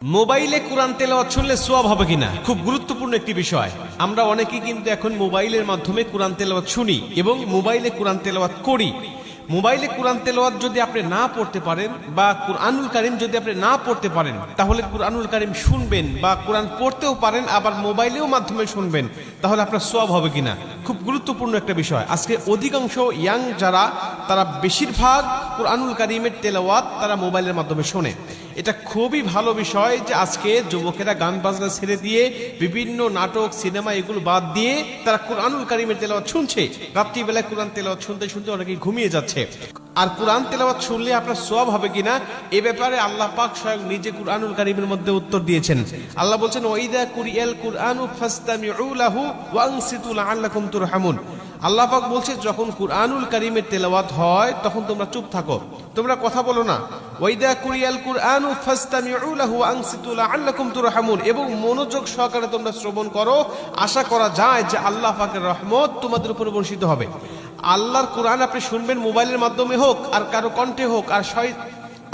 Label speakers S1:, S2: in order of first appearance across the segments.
S1: মোবাইলে কোরআন তেলাওয়াত শুনলে সওয়াব হবে কিনা খুব গুরুত্বপূর্ণ একটি বিষয়। আমরা অনেকেই কিন্তু এখন মোবাইলের মাধ্যমে কোরআন তেলাওয়াত শুনি এবং মোবাইলে কোরআন তেলাওয়াত করি। মোবাইলে কোরআন তেলাওয়াত যদি আপনি না পড়তে পারেন বা কুরআনুল কারীম যদি আপনি না পড়তে পারেন, তাহলে কুরআনুল কারীম শুনবেন বা কোরআন পড়তেও পারেন, আবার মোবাইলেও মাধ্যমে শুনবেন, তাহলে আপনার সওয়াব হবে কিনা খুব গুরুত্বপূর্ণ একটা বিষয়। আজকে অধিকাংশ ইয়াং যারা, তারা বেশিরভাগ কুরআনুল কারীমের তেলাওয়াত তারা মোবাইলের মাধ্যমে শোনে। এটা খুবই ভালো বিষয় যে আজকে যুবকেরা গান বাজনা ছেড়ে দিয়ে বিভিন্ন নাটক সিনেমা এগুলো বাদ দিয়ে তারা কুরআনুল কারীমের তেলাওয়াত শুনছে। রাত্রিবেলায় কোরআন তেলাওয়াত শুনতে শুনতে অনেকেই ঘুমিয়ে যাচ্ছে। আর কোরআন তেলাওয়াত শুনলে আপনার সওয়াব হবে কিনা এ ব্যাপারে আল্লাহ পাক স্বয়ং নিজে কুরআনুল কারীমের মধ্যে উত্তর দিয়েছেন। আল্লাহ বলছেন, ওয়াইদা কুরিয়াল কুরআনু ফাসতামিউ লাহু ওয়ানসিতু লাআল্লাকুম তুরহামুন। আল্লাহ পাক বলছে, যখন কুরআনুল কারীমের তেলাওয়াত হয় তখন তোমরা চুপ থাকো, তোমরা কথা বলো না। ওয়াইদা কুরিয়াল কুরআনু ফাসতামিউ লাহু ওয়ানসিতু লাআল্লাকুম তুরহামুন, এবং মনোযোগ সহকারে তোমরা শ্রবণ করো, আশা করা যায় যে আল্লাহ পাকের রহমত তোমাদের উপর বর্ষিত হবে। আল্লাহর কোরআন আপনি শুনবেন মোবাইলের মাধ্যমে হোক আর কারো কণ্ঠে হোক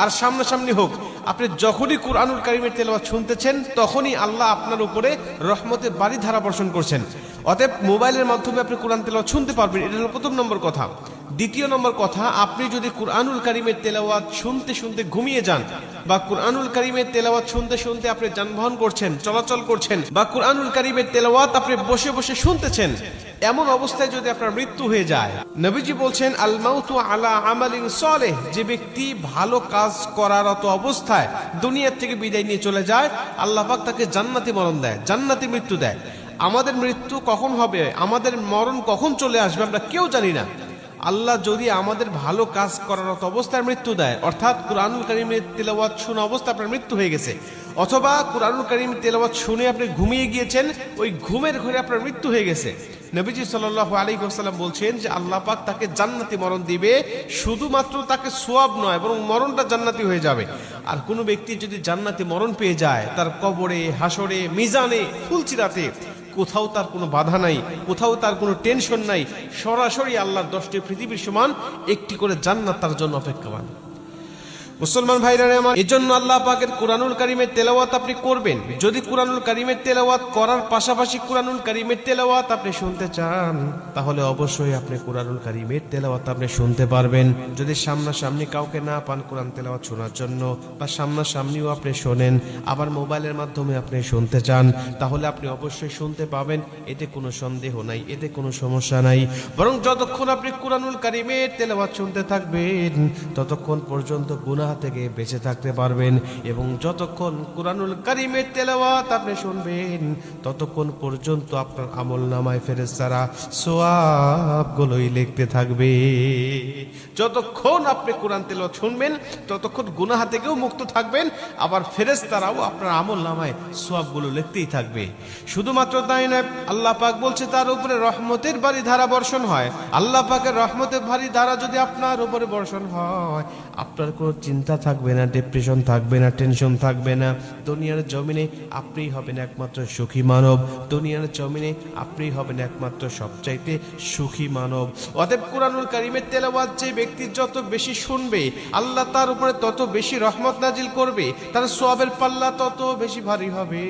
S1: আর সামনাসামনি হোক, আপনি যখনই কুরআনুল কারীমের তেলাওয়াত শুনতেছেন তখনই আল্লাহ আপনার উপরে রহমতের বাড়ি ধারা বর্ষণ করছেন। অতএব মোবাইলের মাধ্যমে আপনি কোরআন তেলাওয়াত শুনতে পারবেন, এটা হলো প্রথম নম্বর কথা। দ্বিতীয় নম্বর কথা, আপনি যদি কুরআনুল কারীমের তেলাওয়াত শুনতে শুনতে ঘুমিয়ে যান বা কুরআনুল কারীমের তেলাওয়াত শুনতে শুনতে আপনি যানবাহন করছেন, চলাচল করছেন, বা কুরআনুল কারীমের তেলাওয়াত আপনি বসে বসে শুনতেছেন, এমন অবস্থায় যদি আপনার মৃত্যু হয়ে যায়, নবীজি বলছেন, আল মাউতু আলা আমালিন সালেহ, যে ব্যক্তি ভালো কাজ করারত অবস্থায় দুনিয়া থেকে বিদায় নিয়ে চলে যায়, আল্লাহ পাক তাকে জান্নাতি মরণ দেয়, জান্নাতি মৃত্যু দেয়। আমাদের মৃত্যু কখন হবে, আমাদের মরণ কখন চলে আসবে আমরা কেউ জানি না। আল্লাহ যদি আমাদের ভালো কাজ করারত অবস্থায় মৃত্যু দেয়, অর্থাৎ কুরআনুল কারীমের তেলাওয়াত শোনা অবস্থা আপনার মৃত্যু হয়ে গেছে, অথবা কুরআনুল কারীমের তেলাওয়াত শুনে আপনি ঘুমিয়ে গিয়েছেন, ওই ঘুমের ঘরে আপনার মৃত্যু হয়ে গেছে, নবীজি সাল্লাল্লাহু আলাইহি ওয়াসাল্লাম বলছেন যে আল্লাহ পাক তাকে জান্নাতি মরণ দিবে। শুধুমাত্র তাকে সওয়াব নয়, বরং মরণটা জান্নাতি হয়ে যাবে। আর কোনো ব্যক্তি যদি জান্নাতি মরণ পেয়ে যায়, তার কবরে, হাসরে, মিজানে, ফুলচিরাতে কোথাও তার কোনো বাধা নাই, কোথাও তার কোনো টেনশন নাই, সরাসরি আল্লাহর 10টি পৃথিবীর সমান একটি করে জান্নাত তার জন্য অপেক্ষমান। মুসলমান ভাইরা আমার, এজন্য আল্লাহ পাকের কুরআনুল কারীমের তেলাওয়াত আপনি করবেন। যদি কুরআনুল কারীমের তেলাওয়াত করার পাশাপাশি কুরআনুল কারীমের তেলাওয়াত আপনি শুনতে চান, তাহলে অবশ্যই আপনি কুরআনুল কারীমের তেলাওয়াত আপনি শুনতে পারবেন। যদি সামনাসামনি কাউকে না পান কুরআন তেলাওয়াত শোনার জন্য, বা সামনাসামনিও আপনি শোনেন, আবার মোবাইলের মাধ্যমে আপনি শুনতে চান, তাহলে আপনি অবশ্যই শুনতে পাবেন, এতে কোনো সন্দেহ নাই, এতে কোনো সমস্যা নাই। বরং যতক্ষণ আপনি কুরআনুল কারীমের তেলাওয়াত শুনতে থাকবেন, ততক্ষণ পর্যন্ত গুনাহ থেকে বেঁচে থাকতে পারবেন। এবং যতক্ষণ কুরআনুল কারীমের তেলাওয়াত আপনি শুনবেন, ততক্ষণ পর্যন্ত আপনার আমলনামায় ফেরেশতারা সওয়াবগুলোই লিখতে থাকবে। যতক্ষণ আপনি কোরআন তেলাওয়াত শুনবেন, ততক্ষণ গুনাহ থেকেও মুক্ত থাকবেন, আবার ফেরেশতারাও আপনার আমলনামায় সওয়াবগুলো লিখতেই থাকবে। শুধুমাত্র তাই নয়, আল্লাহ পাক বলছে তার উপরে রহমতের বাড়ি ধারা বর্ষণ হয়। আল্লাহ পাকের রহমতের বাড়ি ধারা যদি আপনার উপরে বর্ষণ হয়, আপনার কোনো চিন্তা থাকবে না, ডিপ্রেশন থাকবে না, টেনশন থাকবে না। দুনিয়ার জমিনে আপনিই হবেন একমাত্র সুখী মানব, দুনিয়ার জমিনে আপনিই হবেন একমাত্র সবচাইতে সুখী মানব। অতএব কুরআনুল কারীমের তেলাওয়াত যে ব্যক্তি যত বেশি শুনবে, আল্লাহ তার উপরে তত বেশি রহমত নাজিল করবে, তার সওয়াবের পাল্লা তত বেশি ভারী হবে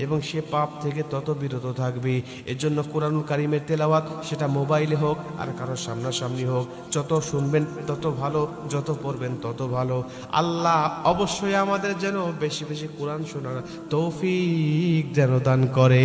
S1: এবং সে পাপ থেকে তত বিরত থাকবে। এজন্য কুরআনুল কারীমের তেলাওয়াত, সেটা মোবাইলে হোক আর কারো সামনাসামনি হোক, যত শুনবেন তত ভালো, যত পড়বেন তত ভালো। আল্লাহ অবশ্যই আমাদের যেন বেশি বেশি কোরআন শোনার তৌফিক যেন দান করে।